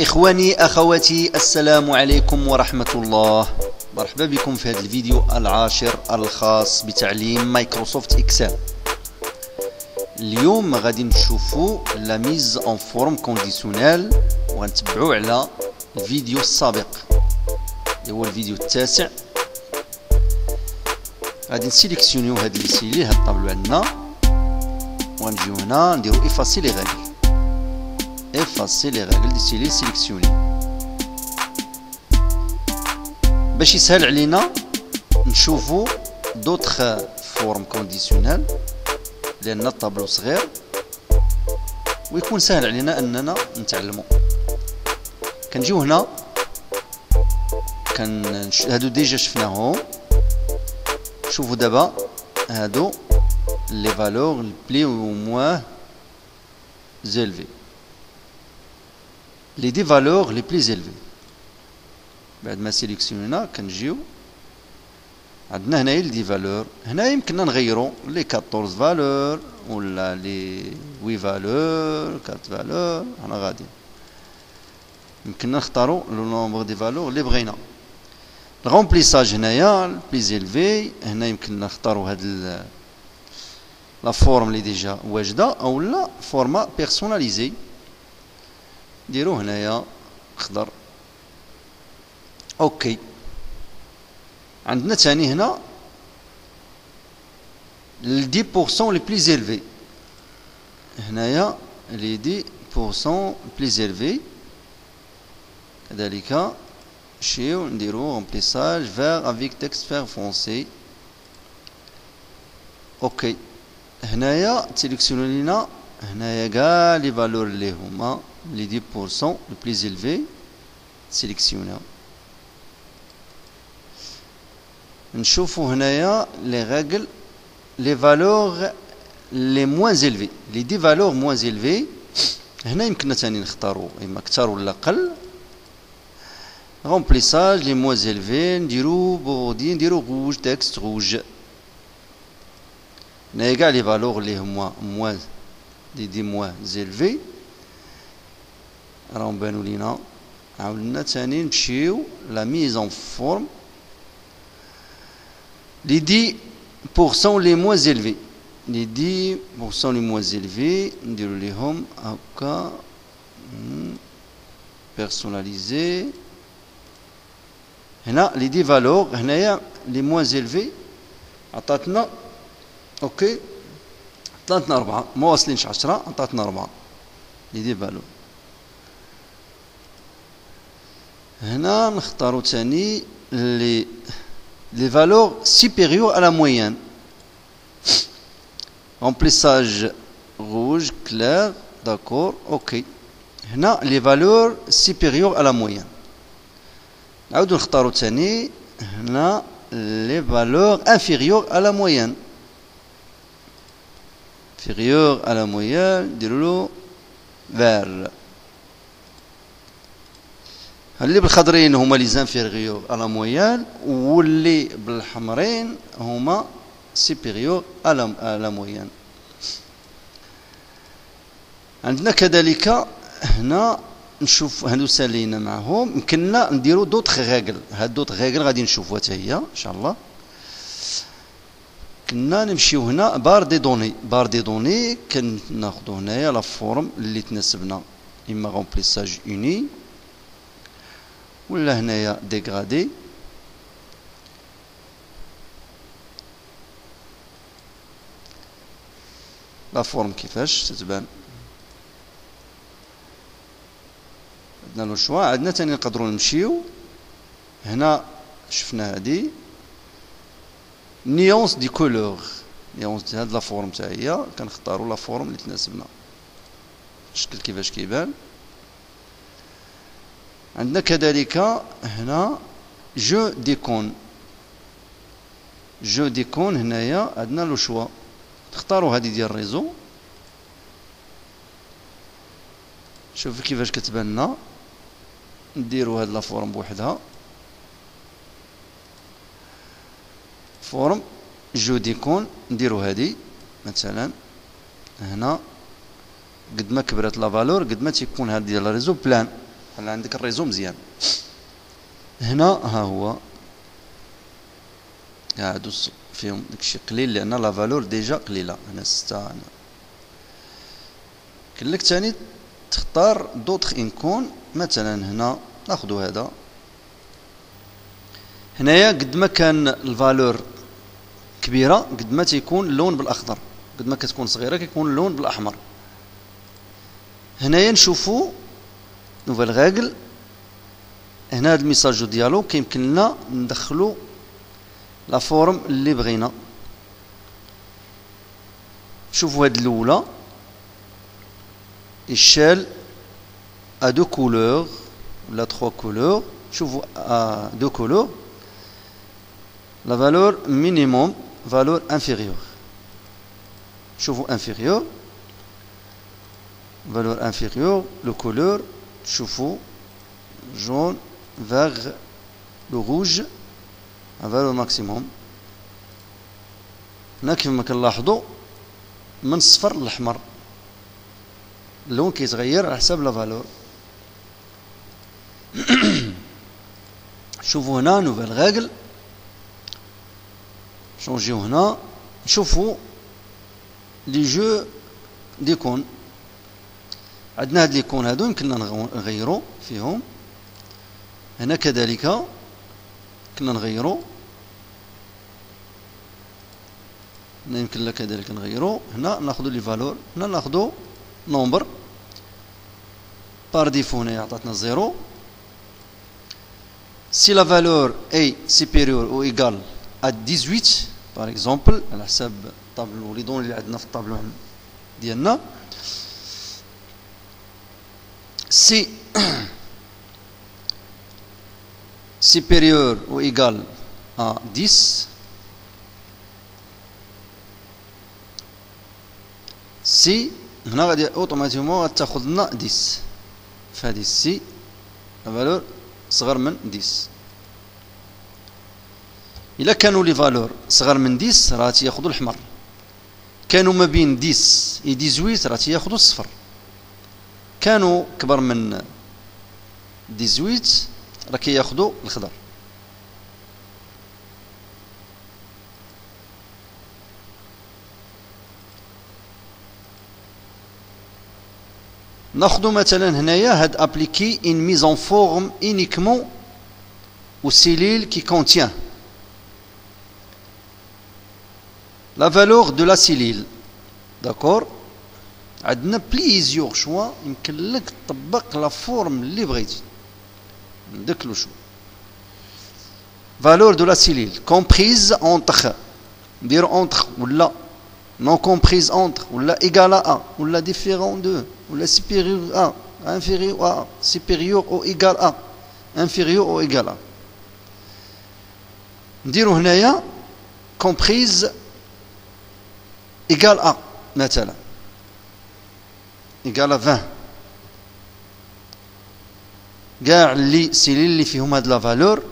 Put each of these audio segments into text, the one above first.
إخواني أخواتي، السلام عليكم ورحمة الله. مرحبا بكم في هذا الفيديو العاشر الخاص بتعليم مايكروسوفت إكسل. اليوم غادي نشوفوا لا ميز اون فورم كونديسيونيل، وغنتبعوا على الفيديو السابق اللي هو الفيديو التاسع. غادي نسيليكسيونيو هاد اللي سيلي هاد الطابلو عندنا، وغنجيو هنا نديرو افاسي لي غيغل، افاسي لي غيغل دي سيلي سيليكسيوني، باش يسهل علينا نشوفو دوطخ فورم كونديسيونيل لان الطابلو صغير، ويكون سهل علينا اننا نتعلمو. كنجيو هنا هادو ديجا شفناهم. شوفوا دابا هادو لي فالور بلي او موان زيلفي، لي دي فالور لي بلي زيلفي. بعد ما سيليكسيونينا كنجيو عندنا هنايا لي دي فالور. هنا يمكننا نغيرو لي 14 فالور ولا لي 8 فالور 4 فالور. هنا غادي يمكننا نختارو لو نومبر دي فالور اللي بغينا. الغومبليساج هنايا بلي زيلفي، هنا يمكننا نختارو هاد لا فورم اللي ديجا واجده او لا فورما بيرسوناليزي. نديرو هنايا خضر. اوكي. عندنا تاني هنا ل 10% لي بلي زيلفي، هنايا لي 10% بلي زيلفي كذلك. نمشيو نديرو رومبليساج فيغ افيك تكست فيغ فونسي. اوكي. هنايا تسيليكسيونو لينا هنايا كاع لي فالور اللي هما لي 10% لو بلي زيلفي تسيليكسيوناو. نشوفو هنايا لي غاغل لي فالور لي موان زيلفي، لي دي فالور موان زيلفي. هنا يمكننا تاني نختارو اما كتر ولا قل. رومبليساج لي موان زيلفي نديرو بودي، نديرو روج تكست روج. هنايا كاع لي فالور لي هما موان دي موان زيلفي راهم بانو لينا. عاودنا تاني نمشيو لا ميز اون فورم les 10% les moins élevés. Les 10% les moins élevés, نديرو ليهم هكا personnalisé. هنا les 10 valeurs هنايا les moins élevés عطاتنا اوكي، عطاتنا 4، ما واصلينش 10، عطاتنا 4 les 10 valeurs. هنا نختارو تاني les valeurs supérieures à la moyenne. Remplissage rouge clair, d'accord, ok. هنا les valeurs supérieures à la moyenne. نعاودو نختارو تاني هنا les valeurs inférieures à la moyenne. inférieures à la moyenne نديرولو vert. اللي بالخضرين هما لي زانفيريور على مويان، واللي بالحمرين هما سيبيريور على مويان. عندنا كذلك هنا نشوف هادو سالينا معهم، يمكننا نديرو دوطخ غاغل. هاد دوطخ غاغل غادي نشوفوها حتى هي ان شاء الله. كنا نمشيو هنا بار دي دوني. بار دي دوني كناخدو هنايا لا فورم اللي تناسبنا، اما رومبليساج اوني ولا هنايا ديغرادي. لا فورم كيفاش تتبان عندنا لو شوا. عندنا تاني نقدروا نمشيو هنا، شفنا هادي نيونس دي كولور، نيونس هاد لا فورم تاع هي كنختاروا لا فورم اللي تناسبنا. الشكل كيفاش كيبان. عندنا كذلك هنا جو ديكون. جو ديكون هنايا عندنا لو شوا، تختاروا هذه ديال الريزو. شوفوا كيفاش كتبان لنا. نديروا هاد لا فورم بوحدها، فورم جو ديكون. نديروا هذه مثلا هنا، قد ما كبرت لا فالور قد ما تيكون هاد ديال الريزو بلان. خلي عندك الريزو مزيان. هنا ها هو قاعدوا فيهم داكشي قليل لان لا فالور ديجا قليله. هنا 6. هنا كاين لك ثاني تختار دوطخ انكون. مثلا هنا ناخذ هذا. هنايا قد ما كان الفالور كبيره قد ما تيكون اللون بالاخضر، قد ما كتكون صغيره كيكون اللون بالاحمر. هنايا نشوفوا نوفيل غاغل. هنا هذا الميساج ديالو كيمكن لنا ندخلوا لا فورم اللي بغينا. شوفوا هاد الاولى échelle à 2 couleurs ولا 3 couleurs. شوفوا à 2 couleurs la valeur minimum valeur inférieure. شوفوا inférieur valeur inférieure le couleur. شوفوا jaune vert le rouge la valeur maximum. هنا كيما كنلاحظوا من الصفر للاحمر اللون كيتغير على حساب لا فالور. شوفوا هنا نوفيل غاغل شونجيو. هنا نشوفوا لي جو ديكون. عندنا هاد ليكون هادو يمكننا نغيرو فيهم. هنا كذلك كنا نغيرو. هنا يمكن لنا كذلك نغيرو. هنا ناخذ لي فالور. هنا ناخذ نومبر بار ديفو. هنا عطاتنا 0. si la valeur est supérieure ou égale à 18 par exemple على حساب الطابلو لي دون اللي عندنا في الطابلو ديالنا. si supérieur ou égal à 10 si هنا غادي اوتوماتيكمون غتاخذ لنا 10 فهادي سي لا فالور صغر من 10. الا كانوا لي فالور صغر من 10 راه تياخذوا الاحمر. كانوا ما بين 10 و 18 راه تياخذوا الصفر. كانوا كبر من 18 راه كياخذوا الخضر. ناخذ مثلا هنايا هاد ابليكي ان ميز اون فورم uniquement aux cellules qui contient la valeur de la cellule. d'accord. عندنا بليزيور شوا يمكن لك تطبق لا فورم اللي بغيتي. نديك لو شو valeur de la cellule comprise entre نديرو entre ولا non comprise entre ولا égal à A ولا différent de ولا supérieur à inférieur à supérieur ou égal à inférieur ou égal à. نديرو هنايا comprise égal à مثلا égal à 20. كاع اللي سيلين اللي فيهم هاد لا فالور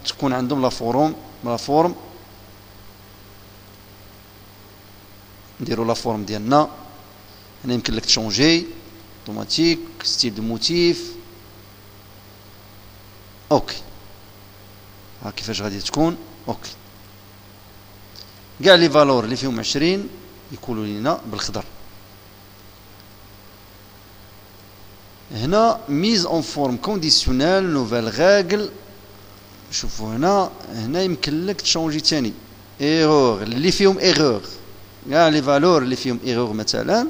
تكون عندهم لا فورم. نديرو لا فورم ديالنا. هنا يمكن لك تشونجي اوتوماتيك ستيل دو موتيف. اوكي ها كيفاش غادي تكون. اوكي كاع لي فالور اللي فيهم 20 يكونوا لينا بالخضر. هنا ميز اون فورم كونديسيونيل نوفيل غاغل. شوفوا هنا يمكن لك تشونجي ثاني ايرور اللي فيهم ايرور. كاع لي فالور اللي فيهم ايرور مثلا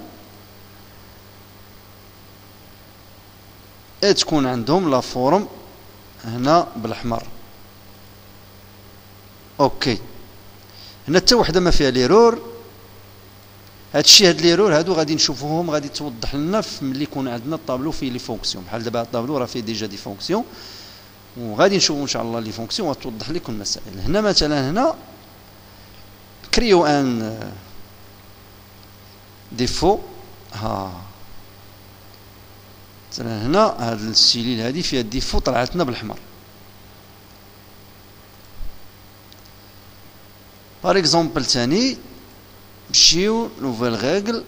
تكون عندهم لا فورم هنا بالاحمر. اوكي هنا حتى وحده ما فيها ليرور. هادشي هاد ليرور هادو غادي نشوفوهم غادي توضح لنا ملي يكون عندنا الطابلو فيه لي فونكسيون. بحال دابا الطابلو راه فيه ديجا دي فونكسيون وغادي نشوفوا ان شاء الله لي فونكسيون غتوضح لكم المسائل. هنا مثلا هنا كريو ان ديفو. ها مثلا هنا هاد السيليل هادي فيها ديفو طلعت لنا بالاحمر. بار اكزومبل ثاني نمشيو نوفيل غاغل.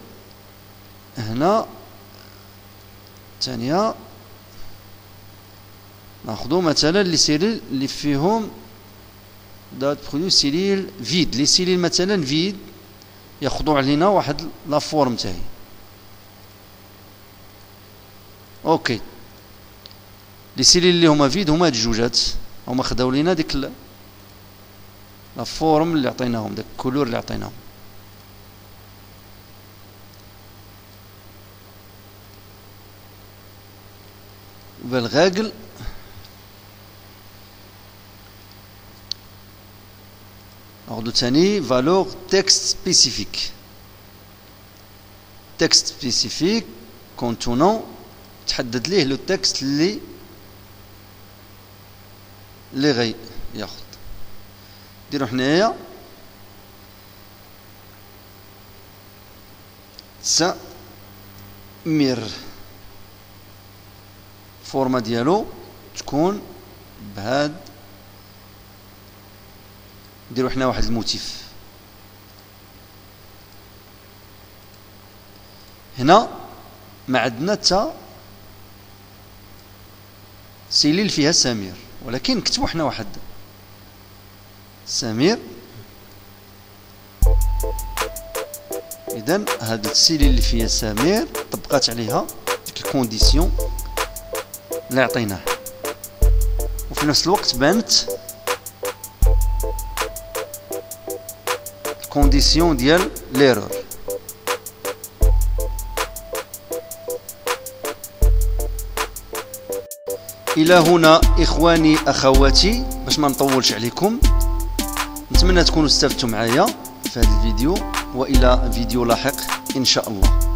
هنا الثانية ناخذ مثلا لي سيلول اللي فيهم دات برودوي سيلول فيد. لي سيلول مثلا فيد ياخذوا علينا واحد لا فورم تاعي. اوكي لي سيلول اللي هما فيد هما هاد الجوجات، هما خداو لينا ديك لا فورم اللي عطيناهم، داك الكولور اللي عطيناهم. بالغاقل ناخدو تاني فالور تكست سبيسيفيك. تكست سبيسيفيك كونتونون تحدد ليه لو تكست اللي غي ياخد. نديرو حنايا سمير، الفورما ديالو تكون بهاد، نديرو حنا واحد الموتيف. هنا ما عندنا حتى سيليل فيها سمير، ولكن نكتبو حنا واحد سمير. اذا هاد السيليل اللي فيها سمير طبقات عليها ديك الكونديسيون اللي عطيناه، وفي نفس الوقت بانت الكونديسيون ديال ليرور. الى هنا اخواني اخواتي، باش ما نطولش عليكم، نتمنى تكونوا استفدتوا معايا في هذا الفيديو، والى فيديو لاحق ان شاء الله.